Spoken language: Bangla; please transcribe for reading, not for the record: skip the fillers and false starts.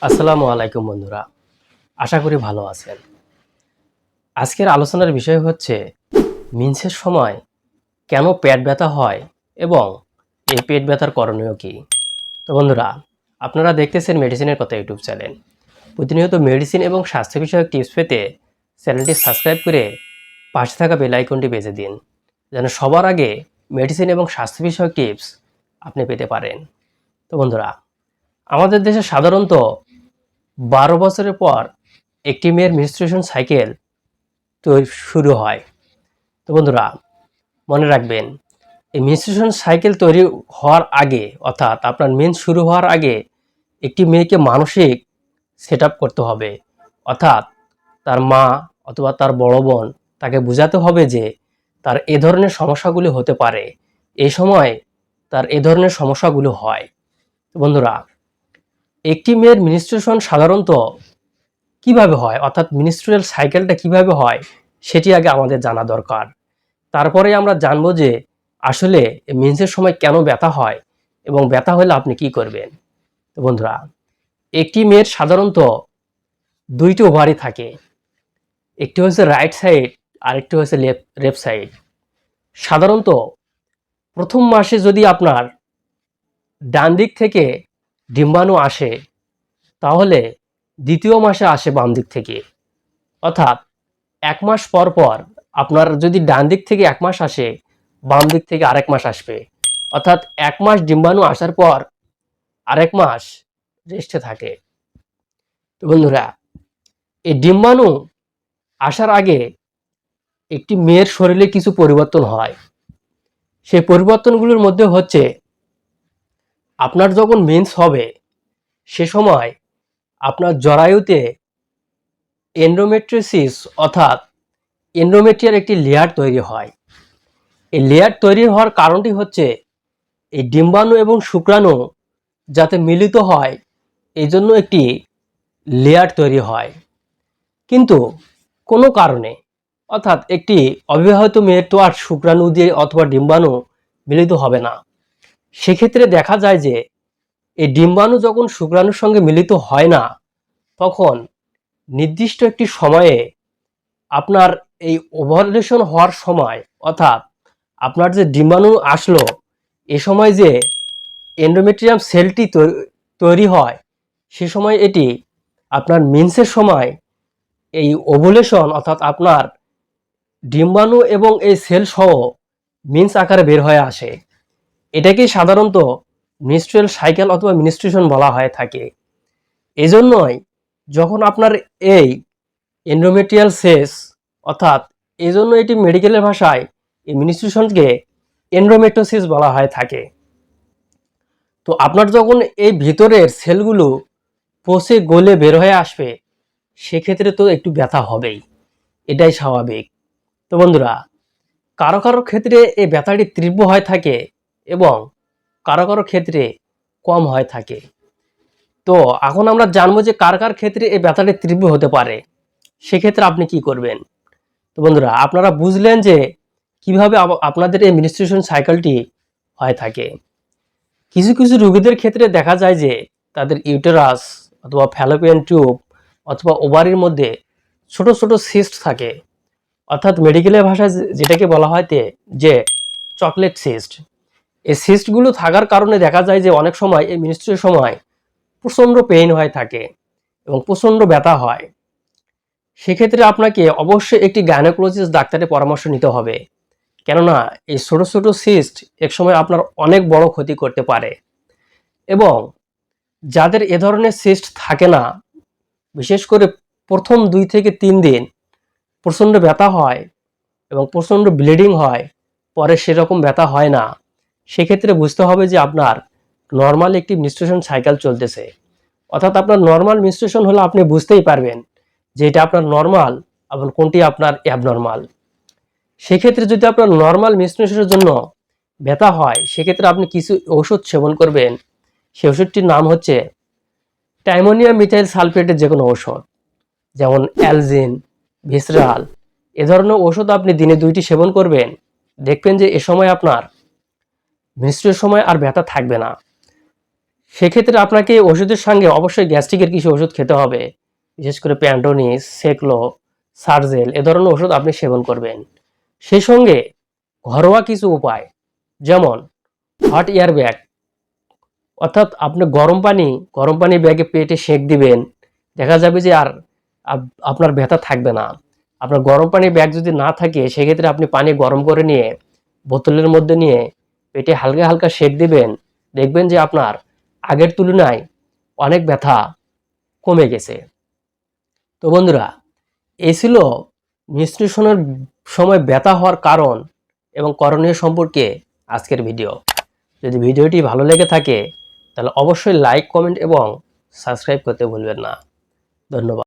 আসসালামু আলাইকুম বন্ধুরা, আশা করি ভালো আছেন। আজকের আলোচনার বিষয় হচ্ছে মেন্সের সময় কেন পেট ব্যথা হয় এবং এই পেট ব্যথার করণীয় কী। তো বন্ধুরা, আপনারা দেখতেছেন মেডিসিনের কথা ইউটিউব চ্যানেল। প্রতিনিয়ত মেডিসিন এবং স্বাস্থ্য বিষয়ক টিপস পেতে চ্যানেলটি সাবস্ক্রাইব করে পাশে থাকা বেল আইকনটি বেজে দিন, যেন সবার আগে মেডিসিন এবং স্বাস্থ্য বিষয়ক টিপস আপনি পেতে পারেন। তো বন্ধুরা, আমাদের দেশে সাধারণত 12 বছরের পর একটি মেয়ের মেনস্ট্রুয়েশন সাইকেল শুরু হয়। তো বন্ধুরা, মনে রাখবেন, এই মেনস্ট্রুয়েশন সাইকেল তৈরি হওয়ার আগে, অর্থাৎ আপনার মেন্স শুরু হওয়ার আগে একটি মেয়েকে মানসিক সেট আপ করতে হবে। অর্থাৎ তার মা অথবা তার বড় বোন তাকে বোঝাতে হবে যে তার এ ধরনের সমস্যাগুলি হতে পারে, এই সময় তার এ ধরনের সমস্যাগুলো হয়। তো বন্ধুরা, একটি মেয়ের মেনস্ট্রুয়েশন সাধারণত কিভাবে হয়, অর্থাৎ মিনিস্ট্রিয়াল সাইকেলটা কিভাবে হয়, সেটি আগে আমাদের জানা দরকার। তারপরে আমরা জানবো যে আসলে মেন্সের সময় কেন ব্যথা হয় এবং ব্যথা হলে আপনি কি করবেন। তো বন্ধুরা, একটি মেয়ের সাধারণত দুইটি ওভারি থাকে, একটি হচ্ছে রাইট সাইড আর একটি হচ্ছে লেফট সাইড। সাধারণত প্রথম মাসে যদি আপনার ডান দিক থেকে ডিম্বাণু আসে, তাহলে দ্বিতীয় মাসে আসে বাম দিক থেকে। অর্থাৎ 1 মাস পর পর আপনার যদি ডান দিক থেকে 1 মাস আসে, বাম দিক থেকে আরেক মাস আসবে। অর্থাৎ 1 মাস ডিম্বাণু আসার পর আরেক মাস রেস্টে থাকে। তো বন্ধুরা, এই ডিম্বাণু আসার আগে একটি মেয়ের শরীরে কিছু পরিবর্তন হয়। সেই পরিবর্তনগুলোর মধ্যে হচ্ছে, আপনার যখন মেন্স হবে সে সময় আপনার জরায়ুতে এন্ডোমেট্রিওসিস অর্থাৎ এন্ডোমেট্রিয়ার একটি লেয়ার তৈরি হয়। এই লেয়ার তৈরি হওয়ার কারণটি হচ্ছে এই ডিম্বাণু এবং শুক্রাণু যাতে মিলিত হয়, এই জন্য একটি লেয়ার তৈরি হয়। কিন্তু কোনো কারণে, অর্থাৎ একটি অবিবাহিত মেয়ের তো আর শুক্রাণু দিয়ে অথবা ডিম্বাণু মিলিত হবে না। সেক্ষেত্রে দেখা যায় যে এই ডিম্বাণু যখন শুক্রাণুর সঙ্গে মিলিত হয় না, তখন নির্দিষ্ট একটি সময়ে আপনার এই ওভারলেশন হওয়ার সময়, অর্থাৎ আপনার যে ডিম্বাণু আসলো, এ সময় যে এন্ডোমেট্রিয়াম সেলটি তৈরি হয়, সে সময় এটি আপনার মেন্সের সময় এই ওভুলেশন, অর্থাৎ আপনার ডিম্বাণু এবং এই সেল সহ মেন্স আকারে বের হয়ে আসে। এটাকেই সাধারণত মেনস্ট্রুয়াল সাইকেল অথবা মেনস্ট্রুয়েশন বলা হয়ে থাকে। এজন্যই যখন আপনার এই এন্ডোমেট্রিয়াল সেস, অর্থাৎ এজন্য এটি মেডিকেলের ভাষায় এই মেনস্ট্রুয়েশনকে এন্ডোমেট্রিওসিস বলা হয়ে থাকে। তো আপনার যখন এই ভিতরের সেলগুলো পচে গলে বের হয়ে আসবে, সেক্ষেত্রে তো একটু ব্যথা হবেই, এটাই স্বাভাবিক। তো বন্ধুরা, কারো কারো ক্ষেত্রে এই ব্যথাটি তীব্র হয়ে থাকে এবং কারো কারো ক্ষেত্রে কম হয়ে থাকে। তো এখন আমরা জানবো যে কার কার ক্ষেত্রে এই ব্যথাটি তীব্র হতে পারে, সেক্ষেত্রে আপনি কি করবেন। তো বন্ধুরা, আপনারা বুঝলেন যে কিভাবে আপনাদের এই মেনস্ট্রুয়েশন সাইকেলটি হয়ে থাকে। কিছু কিছু রোগীদের ক্ষেত্রে দেখা যায় যে তাদের ইউটেরাস অথবা ফ্যালোপিয়ান টিউব অথবা ওভারির মধ্যে ছোট ছোট সিস্ট থাকে, অর্থাৎ মেডিকেলের ভাষায় যেটাকে বলা হয় যে চকলেট সিস্ট। এই সিস্টগুলো থাকার কারণে দেখা যায় যে অনেক সময় এই মেনস্ট্রুয়েশনের সময় প্রচণ্ড পেইন হয়ে থাকে এবং প্রচণ্ড ব্যথা হয়। সেক্ষেত্রে আপনাকে অবশ্যই একটি গাইনোকোলজিস্ট ডাক্তারের পরামর্শ নিতে হবে, কেননা এই ছোট ছোট সিস্ট একসময় আপনার অনেক বড় ক্ষতি করতে পারে। এবং যাদের এ ধরনের সিস্ট থাকে না, বিশেষ করে প্রথম 2 থেকে 3 দিন প্রচণ্ড ব্যথা হয় এবং প্রচণ্ড ব্লিডিং হয়, পরে সেরকম ব্যথা হয় না, সেক্ষেত্রে বুঝতে হবে যে আপনার নর্মাল একটি মেনস্ট্রুয়েশন সাইকেল চলতেছে। অর্থাৎ আপনার নর্মাল মেনস্ট্রুয়েশন হলে আপনি বুঝতেই পারবেন যে এটা আপনার নর্মাল এবং কোনটি আপনার অ্যাবনর্মাল। সেক্ষেত্রে যদি আপনার নর্মাল মেনস্ট্রুয়েশনের জন্য ব্যথা হয়, সেক্ষেত্রে আপনি কিছু ওষুধ সেবন করবেন। সেই ওষুধটির নাম হচ্ছে টাইমোনিয়াম মিথাইল সালফেটের যে কোনো ওষুধ, যেমন অ্যালজিন, ভিসরাল, এ ধরনের ওষুধ আপনি দিনে 2টি সেবন করবেন। দেখবেন যে এ সময় আপনার মেনস্ট্রুয়েশনের সময় আর ব্যথা থাকবে না। সেক্ষেত্রে আপনাকে ওষুধের সঙ্গে অবশ্যই গ্যাস্ট্রিকের কিছু ওষুধ খেতে হবে, বিশেষ করে প্যান্টোনিস, সেকলো, সার্জেল এ ধরনের ওষুধ আপনি সেবন করবেন। সেই সঙ্গে ঘরোয়া কিছু উপায়, যেমন হট এয়ার ব্যাগ, অর্থাৎ আপনি গরম পানি ব্যাগে পেটে সেঁক দিবেন, দেখা যাবে যে আর আপনার ব্যথা থাকবে না। আপনার গরম পানি ব্যাগ যদি না থাকে সেক্ষেত্রে আপনি পানি গরম করে নিয়ে বোতলের মধ্যে নিয়ে পেটে হালকা হালকা সেঁক দিবেন, দেখবেন যে আপনার আগের তুলনায় অনেক ব্যথা কমে গেছে। তো বন্ধুরা, এই ছিল নিউট্রিশনের সময় ব্যথা হওয়ার কারণ এবং করণীয় সম্পর্কে আজকের ভিডিও। যদি ভিডিওটি ভালো লেগে থাকে তাহলে অবশ্যই লাইক, কমেন্ট এবং সাবস্ক্রাইব করতে ভুলবেন না। ধন্যবাদ।